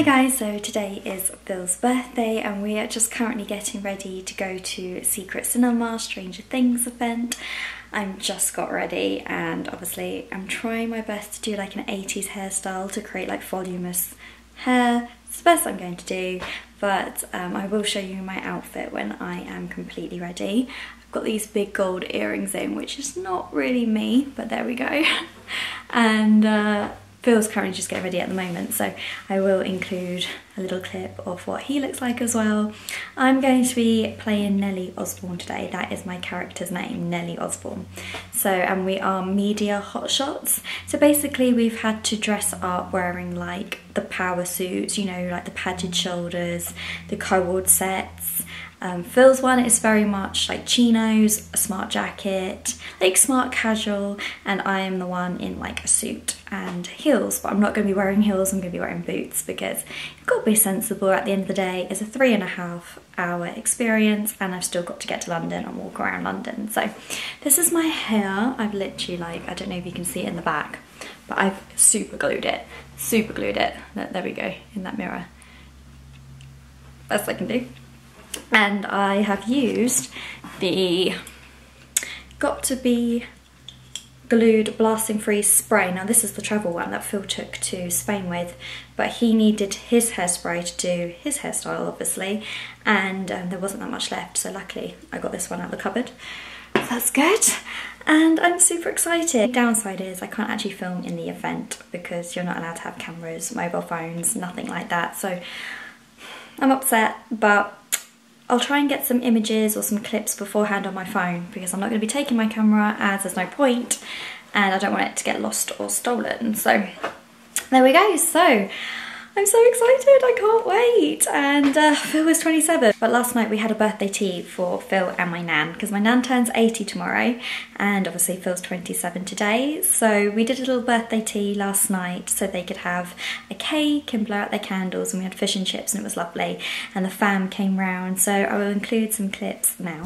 guys, so today is Phil's birthday and we are just currently getting ready to go to Secret Cinema Stranger Things event. I'm just got ready and obviously I'm trying my best to do like an 80s hairstyle to create like voluminous hair. It's the best I'm going to do, but I will show you my outfit when I am completely ready. I've got these big gold earrings in, which is not really me, but there we go. And Phil's currently just getting ready at the moment, so I will include a little clip of what he looks like as well. I'm going to be playing Nellie Osborne today. That is my character's name, Nellie Osborne. So, and we are media hotshots. So basically we've had to dress up wearing like the power suits, you know, like the padded shoulders, the co-ord sets. Phil's one is very much like chinos, a smart jacket, like smart casual, and I am the one in like a suit and heels, but I'm not going to be wearing heels, I'm going to be wearing boots because you've got to be sensible. At the end of the day, it's a 3.5 hour experience and I've still got to get to London and walk around London. So this is my hair. I've literally like, I don't know if you can see it in the back, but I've super glued it. There we go, in that mirror. Best I can do. And I have used the Got To Be Glued Blasting Freeze spray. Now this is the travel one that Phil took to Spain with, but he needed his hairspray to do his hairstyle obviously, and there wasn't that much left, so luckily I got this one out of the cupboard. So that's good, and I'm super excited. The downside is I can't actually film in the event because you're not allowed to have cameras, mobile phones, nothing like that, so I'm upset, but I'll try and get some images or some clips beforehand on my phone because I'm not going to be taking my camera as there's no point and I don't want it to get lost or stolen. So there we go. So I'm so excited, I can't wait. And Phil was 27, but last night we had a birthday tea for Phil and my nan because my nan turns 80 tomorrow and obviously Phil's 27 today. So we did a little birthday tea last night so they could have a cake and blow out their candles, and we had fish and chips and it was lovely, and the fam came round, so I will include some clips now.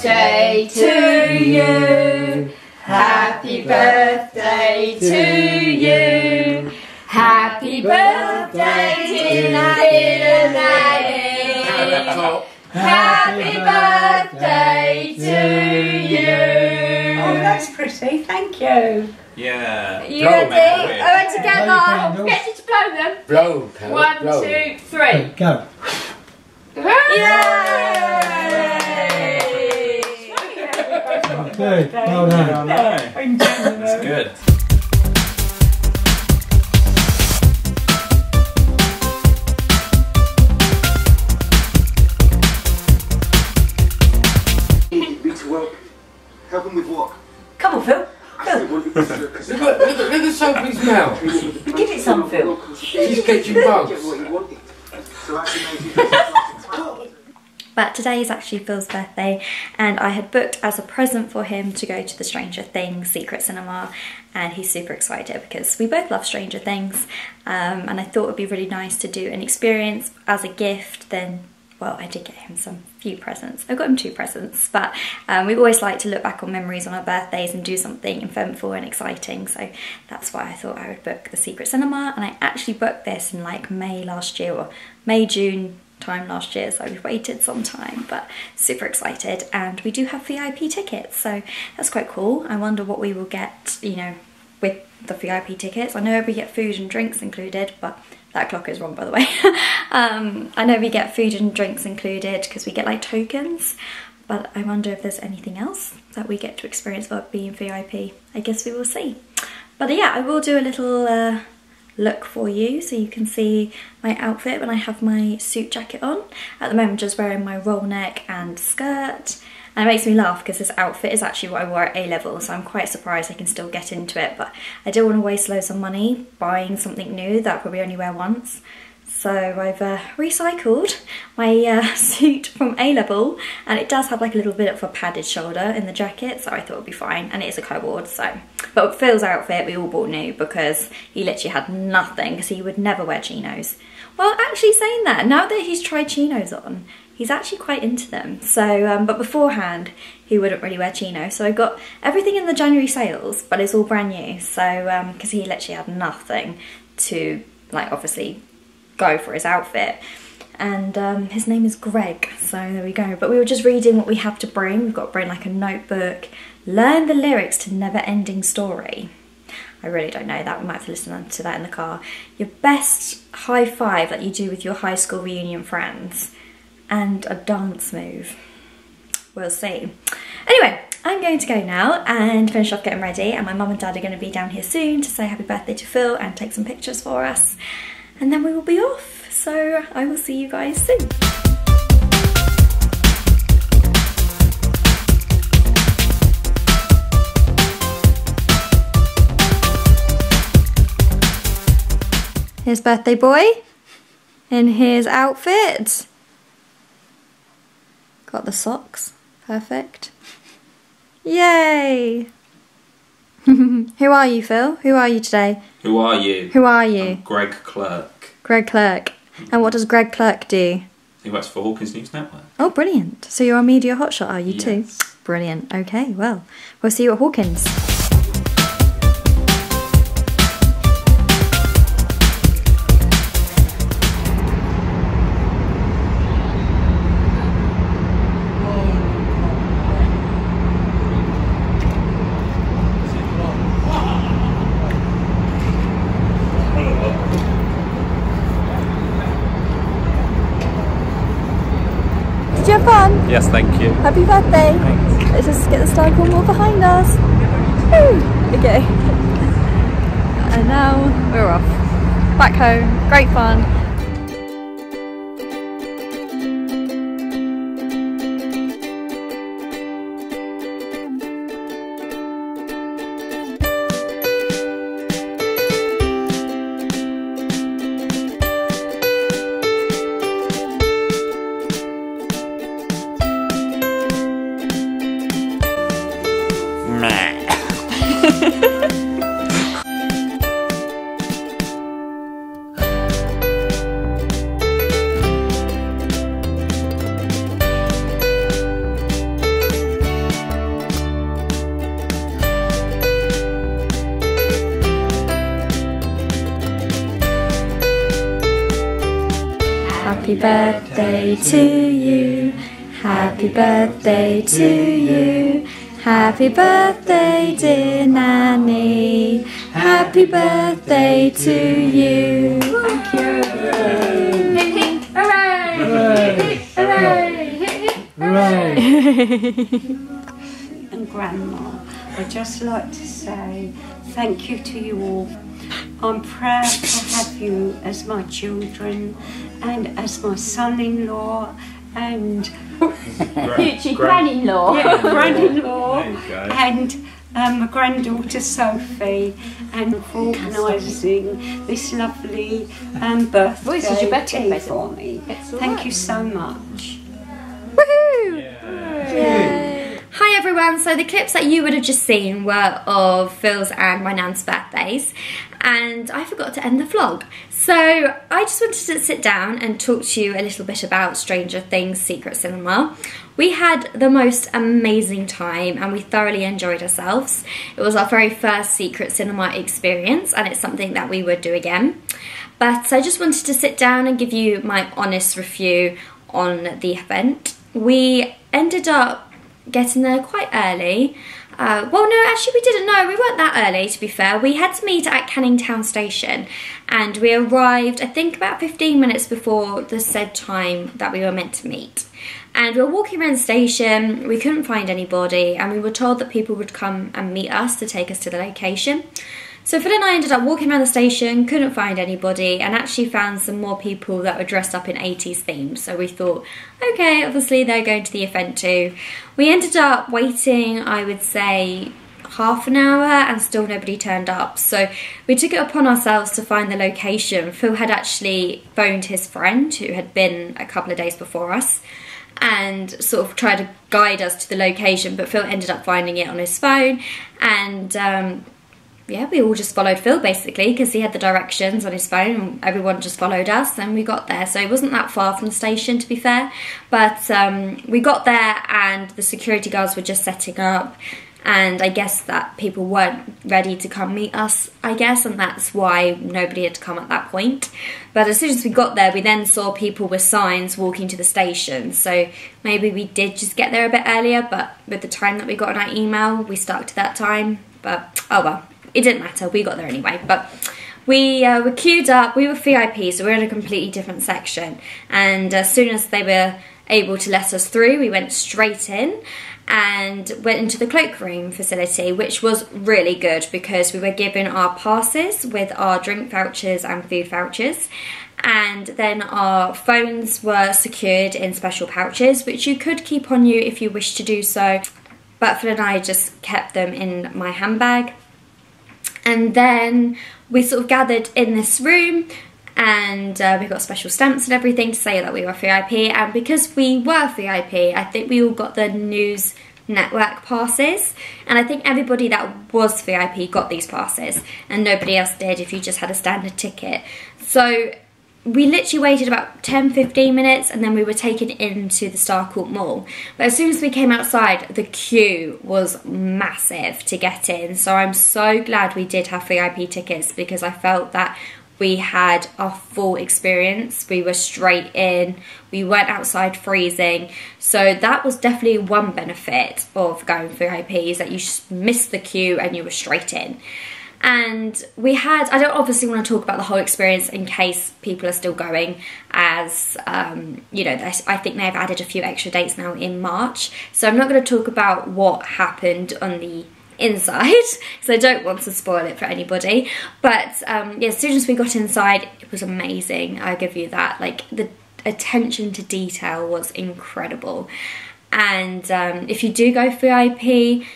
Birthday to you, happy birthday to you, happy birthday dear Nanny, happy birthday to you. Oh, that's pretty, thank you. Yeah. You ready? Oh, together. Get you to blow them. Blow. 1, 2, 3. Go. Yay! Good. Well done. That's good. Need to work. Help him with what? Come on, Phil. Look at Sophie's mouth. Give it some, Phil. She's catching bugs. What he wanted. So actually make it. But today is actually Phil's birthday and I had booked as a present for him to go to the Stranger Things Secret Cinema, and he's super excited because we both love Stranger Things, and I thought it would be really nice to do an experience as a gift. Then, well, I did get him few presents. I got him 2 presents, but we always like to look back on memories on our birthdays and do something eventful and exciting, so that's why I thought I would book the Secret Cinema. And I actually booked this in like May last year, or May, June time last year, so we've waited some time, but super excited. And we do have VIP tickets, so that's quite cool. I wonder what we will get, you know, with the VIP tickets. I know we get food and drinks included, but that clock is wrong, by the way. I know we get food and drinks included because we get like tokens, but I wonder if there's anything else that we get to experience about being VIP. I guess we will see. But yeah, I will do a little look for you so you can see my outfit when I have my suit jacket on. At the moment just wearing my roll neck and skirt, and it makes me laugh because this outfit is actually what I wore at A-level, so I'm quite surprised I can still get into it, but I don't want to waste loads of money buying something new that I'll probably only wear once. So I've recycled my suit from A-level, and it does have like a little bit of a padded shoulder in the jacket, so I thought it'd be fine, and it is a cobord, so. But Phil's outfit we all bought new because he literally had nothing, because he would never wear chinos. Well, actually saying that, now that he's tried chinos on, he's actually quite into them. So, but beforehand, he wouldn't really wear chinos. So I got everything in the January sales, but it's all brand new. So, because he literally had nothing to, like, obviously go for his outfit. And his name is Greg, so there we go. But we were just reading what we have to bring. We've got to bring like a notebook, learn the lyrics to Never Ending Story. I really don't know that, we might have to listen to that in the car. Your best high five that you do with your high school reunion friends, and a dance move. We'll see. Anyway, I'm going to go now and finish off getting ready, and my mum and dad are going to be down here soon to say happy birthday to Phil and take some pictures for us. And then we will be off. So I will see you guys soon. Here's birthday boy in his outfit. Got the socks, perfect. Yay! Who are you, Phil? Who are you today? Who are you? Who are you? I'm Greg Clerk. Greg Clerk. And what does Greg Clerk do? He works for Hawkins News Network. Oh, brilliant. So you're a media hotshot, are you too? Yes. Brilliant. Okay, well, we'll see you at Hawkins. Did you have fun? Yes, thank you. Happy birthday. Thanks. Let's just get the Star Cornwall behind us. Woo. Okay. And now we're off. Back home. Great fun. Happy birthday to you. Happy birthday to you. Happy birthday, dear Nanny. Happy birthday to you. Thank you. Hip hip hooray! Hooray! Hooray! Hip hip hooray! And Grandma, I'd just like to say thank you to you all. I'm proud to have you as my children and as my son-in-law and Future granny-in-law. yeah, granny-in-law There you go. and my granddaughter Sophie, and for organising this lovely birthday Well, this is your birthday tea present. for me. It's all Thank right. you so much. Woohoo! Yay. Hi everyone, so the clips that you would have just seen were of Phil's and my nan's birthdays, and I forgot to end the vlog. So I just wanted to sit down and talk to you a little bit about Stranger Things Secret Cinema. We had the most amazing time and we thoroughly enjoyed ourselves. It was our very first Secret Cinema experience and it's something that we would do again. But I just wanted to sit down and give you my honest review on the event. We ended up getting there quite early. Well, no, actually we didn't know. We weren't that early, to be fair. We had to meet at Canning Town Station and we arrived, I think, about 15 minutes before the said time that we were meant to meet. And we were walking around the station, we couldn't find anybody, and we were told that people would come and meet us to take us to the location. So Phil and I ended up walking around the station, couldn't find anybody, and actually found some more people that were dressed up in 80s themes. So we thought, okay, obviously they're going to the event too. We ended up waiting, I would say, half an hour and still nobody turned up. So we took it upon ourselves to find the location. Phil had actually phoned his friend who had been a couple of days before us and sort of tried to guide us to the location, but Phil ended up finding it on his phone, and yeah, we all just followed Phil basically because he had the directions on his phone and everyone just followed us and we got there. So it wasn't that far from the station, to be fair, but we got there and the security guards were just setting up, and I guess that people weren't ready to come meet us, I guess, and that's why nobody had come at that point. But as soon as we got there, we then saw people with signs walking to the station, so maybe we did just get there a bit earlier, but with the time that we got in our email, we stuck to that time. But oh well, it didn't matter, we got there anyway. But we were queued up, we were VIP, so we were in a completely different section, and as soon as they were able to let us through, we went straight in and went into the cloakroom facility, which was really good because we were given our passes with our drink vouchers and food vouchers, and then our phones were secured in special pouches which you could keep on you if you wish to do so, but Phil and I just kept them in my handbag. And then we sort of gathered in this room, and we got special stamps and everything to say that we were VIP, and because we were VIP, I think we all got the news network passes, and I think everybody that was VIP got these passes and nobody else did if you just had a standard ticket. So we literally waited about 10-15 minutes and then we were taken into the Starcourt Mall. But as soon as we came outside, the queue was massive to get in, so I'm so glad we did have VIP tickets because I felt that we had a full experience. We were straight in, we weren't outside freezing, so that was definitely one benefit of going VIP, is that you just missed the queue and you were straight in. And we had, I don't obviously want to talk about the whole experience in case people are still going, as you know, I think they've added a few extra dates now in March, so I'm not going to talk about what happened on the inside because I don't want to spoil it for anybody. But yeah, as soon as we got inside, it was amazing, I give you that. Like, the attention to detail was incredible, and if you do go VIP,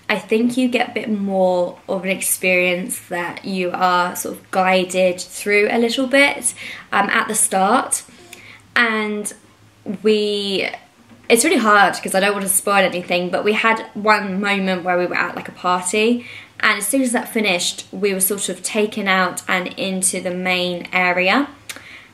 I think you get a bit more of an experience that you are sort of guided through a little bit at the start. And it's really hard because I don't want to spoil anything, but we had one moment where we were at like a party, and as soon as that finished, we were sort of taken out and into the main area.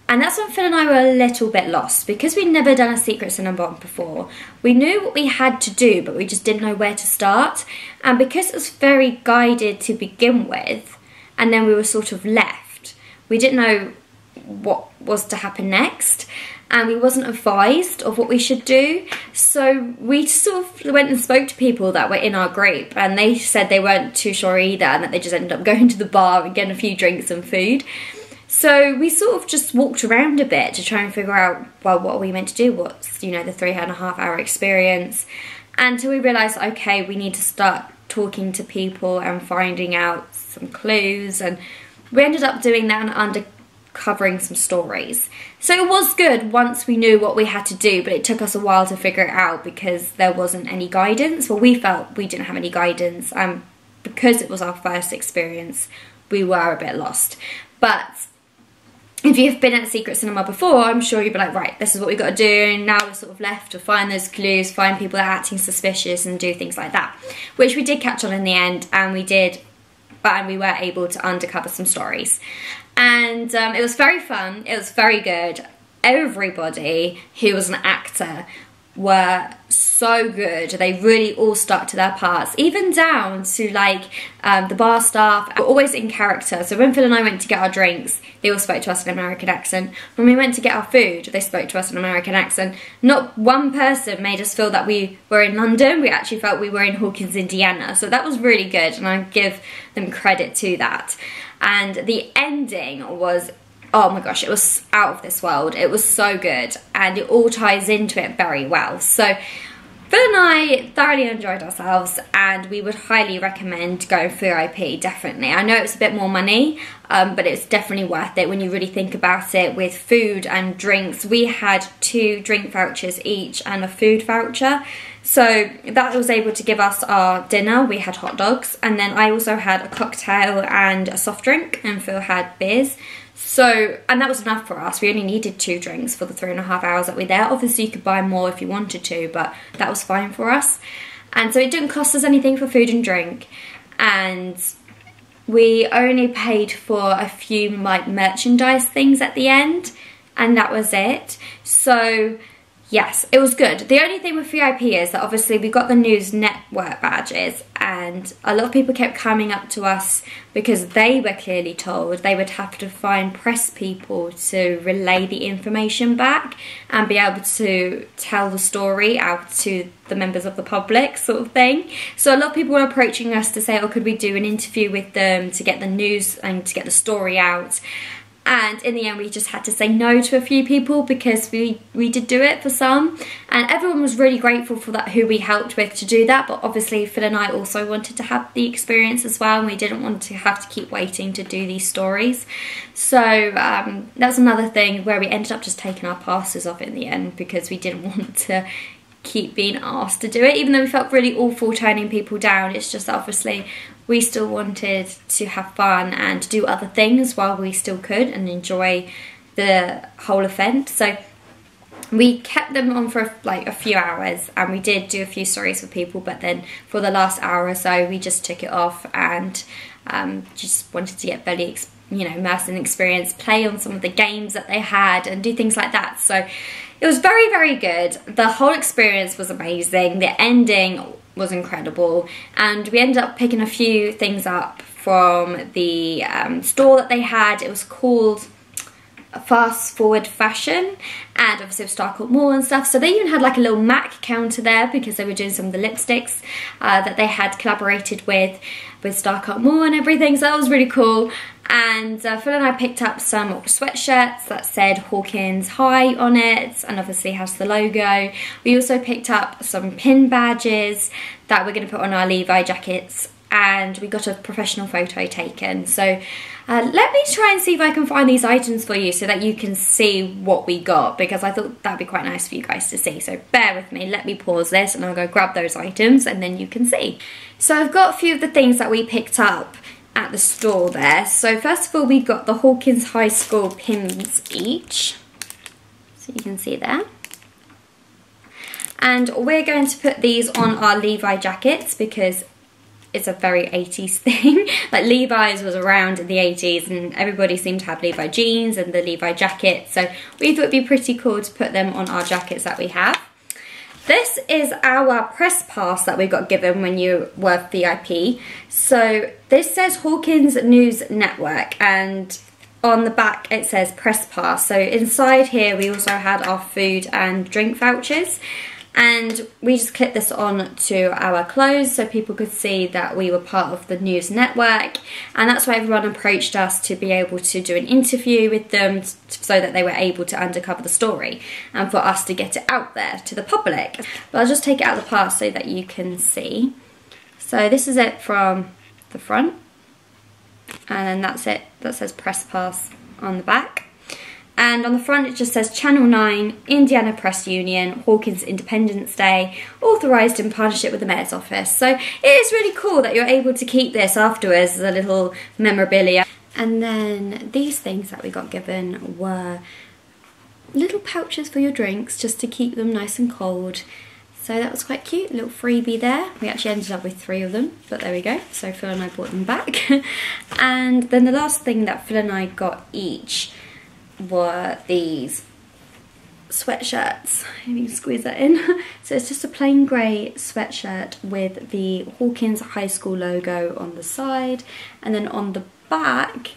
And that's when Phil and I were a little bit lost because we'd never done a secret cinema before. We knew what we had to do, but we just didn't know where to start. And because it was very guided to begin with, and then we were sort of left, we didn't know what was to happen next, and we wasn't advised of what we should do. So we sort of went and spoke to people that were in our group, and they said they weren't too sure either, and that they just ended up going to the bar and getting a few drinks and food. So we sort of just walked around a bit to try and figure out, well, what are we meant to do? What's, you know, the 3.5 hour experience? Until we realised, okay, we need to start talking to people and finding out some clues, and we ended up doing that and uncovering some stories. So it was good once we knew what we had to do, but it took us a while to figure it out because there wasn't any guidance. Well, we felt we didn't have any guidance, and because it was our first experience, we were a bit lost. But if you've been at Secret Cinema before, I'm sure you'll be like, right, this is what we've got to do, and now we're sort of left to find those clues, find people that are acting suspicious and do things like that, which we did catch on in the end, and we did, and we were able to uncover some stories. And it was very fun, it was very good. Everybody who was an actor were so good. They really all stuck to their parts, even down to like the bar staff were always in character. So when Phil and I went to get our drinks, they all spoke to us in an American accent. When we went to get our food, they spoke to us in an American accent. Not one person made us feel that we were in London. We actually felt we were in Hawkins, Indiana. So that was really good, and I give them credit to that. And the ending was, oh my gosh, it was out of this world. It was so good, and it all ties into it very well. So Phil and I thoroughly enjoyed ourselves, and we would highly recommend going for VIP, definitely. I know it's a bit more money, but it's definitely worth it when you really think about it with food and drinks. We had 2 drink vouchers each and a food voucher. So that was able to give us our dinner. We had hot dogs, and then I also had a cocktail and a soft drink, and Phil had beers. So, and that was enough for us. We only needed 2 drinks for the 3.5 hours that we were there. Obviously you could buy more if you wanted to, but that was fine for us. And so it didn't cost us anything for food and drink. And we only paid for a few like merchandise things at the end, and that was it. So yes, it was good. The only thing with VIP is that obviously we got the news network badges, and a lot of people kept coming up to us because they were clearly told they would have to find press people to relay the information back and be able to tell the story out to the members of the public, sort of thing. So a lot of people were approaching us to say, oh, could we do an interview with them to get the news and to get the story out? And in the end we just had to say no to a few people because we did do it for some, and everyone was really grateful for that, who we helped with to do that. But obviously Phil and I also wanted to have the experience as well, and we didn't want to have to keep waiting to do these stories. So that's another thing where we ended up just taking our passes off in the end because we didn't want to keep being asked to do it, even though we felt really awful turning people down. It's just obviously we still wanted to have fun and do other things while we still could and enjoy the whole event. So we kept them on for like a few hours, and we did do a few stories for people, but then for the last hour or so we just took it off and just wanted to get very immersed in the experience, play on some of the games that they had and do things like that. So it was very, very good. The whole experience was amazing. The ending was incredible, and we ended up picking a few things up from the store that they had. It was called Fast Forward Fashion, and obviously with Starcourt Mall and stuff. So they even had like a little MAC counter there because they were doing some of the lipsticks that they had collaborated with Starcourt Mall and everything. So that was really cool. And Phil and I picked up some sweatshirts that said Hawkins High on it, and obviously has the logo. We also picked up some pin badges that we're going to put on our Levi jackets, and we got a professional photo taken. So let me try and see if I can find these items for you so that you can see what we got, because I thought that'd be quite nice for you guys to see. So bear with me, let me pause this and I'll go grab those items and then you can see. So I've got a few of the things that we picked up at the store there. So first of all, we got the Hawkins High School pins each, so you can see there. And we're going to put these on our Levi jackets because it's a very 80s thing. Like Levi's was around in the 80s and everybody seemed to have Levi jeans and the Levi jackets, so we thought it'd be pretty cool to put them on our jackets that we have. This is our press pass that we got given when you were VIP. So this says Hawkins News Network, and on the back it says press pass. So inside here we also had our food and drink vouchers, and we just clipped this on to our clothes so people could see that we were part of the news network, and that's why everyone approached us to be able to do an interview with them so that they were able to undercover the story and for us to get it out there to the public. But I'll just take it out of the pass so that you can see. So this is it from the front, and then that's it, that says press pass on the back. And on the front it just says Channel 9, Indiana Press Union, Hawkins Independence Day, authorised in partnership with the Mayor's Office. So it is really cool that you're able to keep this afterwards as a little memorabilia. And then these things that we got given were little pouches for your drinks, just to keep them nice and cold. So that was quite cute, a little freebie there. We actually ended up with 3 of them, but there we go. So Phil and I bought them back. And then the last thing that Phil and I got each were these sweatshirts. Let me squeeze that in. So it's just a plain grey sweatshirt with the Hawkins High School logo on the side, and then on the back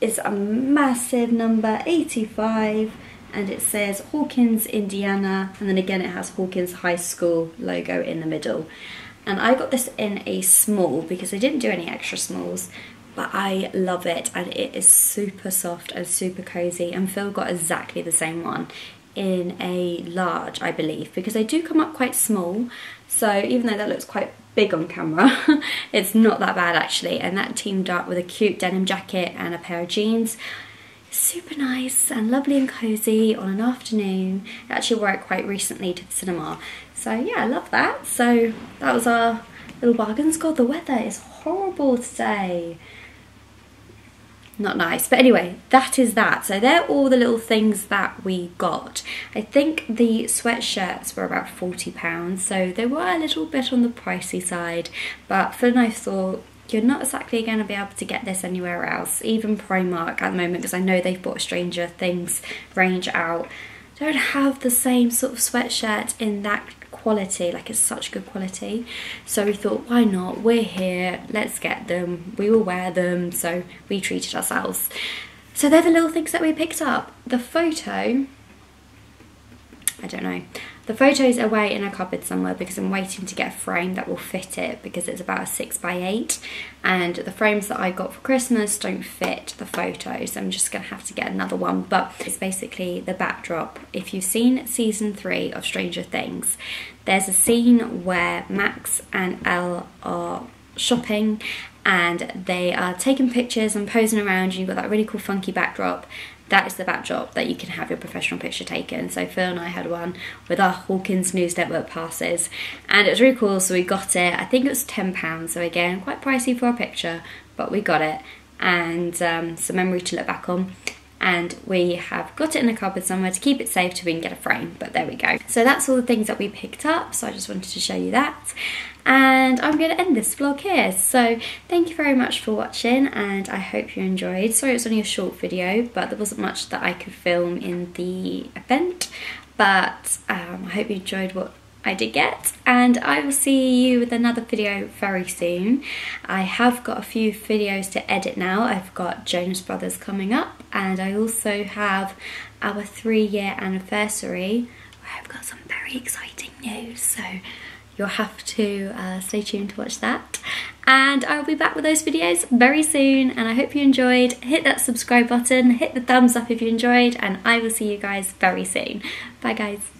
is a massive number 85, and it says Hawkins, Indiana, and then again it has Hawkins High School logo in the middle. And I got this in a small because they didn't do any extra smalls, but I love it, and it is super soft and super cozy, and Phil got exactly the same one in a large, I believe, because they do come up quite small. So even though that looks quite big on camera, it's not that bad actually. And that teamed up with a cute denim jacket and a pair of jeans. Super nice and lovely and cozy on an afternoon. I actually wore it quite recently to the cinema. So yeah, I love that. So that was our little bargains. God, the weather is horrible today. Not nice, but anyway, that is that. So they're all the little things that we got. I think the sweatshirts were about £40, so they were a little bit on the pricey side, but Phil and I thought, you're not exactly going to be able to get this anywhere else, even Primark at the moment, because I know they've bought Stranger Things range out. Don't have the same sort of sweatshirt in that quality, like it's such good quality. So we thought, why not? We're here, let's get them, we will wear them. So we treated ourselves. So they're the little things that we picked up. The photo, I don't know. The photo's away in a cupboard somewhere because I'm waiting to get a frame that will fit it, because it's about a 6x8 and the frames that I got for Christmas don't fit the photo, so I'm just gonna have to get another one. But it's basically the backdrop. If you've seen season 3 of Stranger Things, there's a scene where Max and Elle are shopping and they are taking pictures and posing around, and you've got that really cool funky backdrop. That is the backdrop that you can have your professional picture taken. So Phil and I had one with our Hawkins News Network passes, and it was really cool, so we got it. I think it was £10, so again, quite pricey for a picture, but we got it, and some memory to look back on. And we have got it in a cupboard somewhere to keep it safe till we can get a frame, but there we go. So that's all the things that we picked up, so I just wanted to show you that. And I'm going to end this vlog here. So thank you very much for watching, and I hope you enjoyed. Sorry it's only a short video, but there wasn't much that I could film in the event. But I hope you enjoyed what I did get, and I will see you with another video very soon. I have got a few videos to edit now. I've got Jonas Brothers coming up, and I also have our 3-year anniversary where I've got some very exciting news, so you'll have to stay tuned to watch that. And I'll be back with those videos very soon, and I hope you enjoyed. Hit that subscribe button, hit the thumbs up if you enjoyed, and I will see you guys very soon. Bye guys.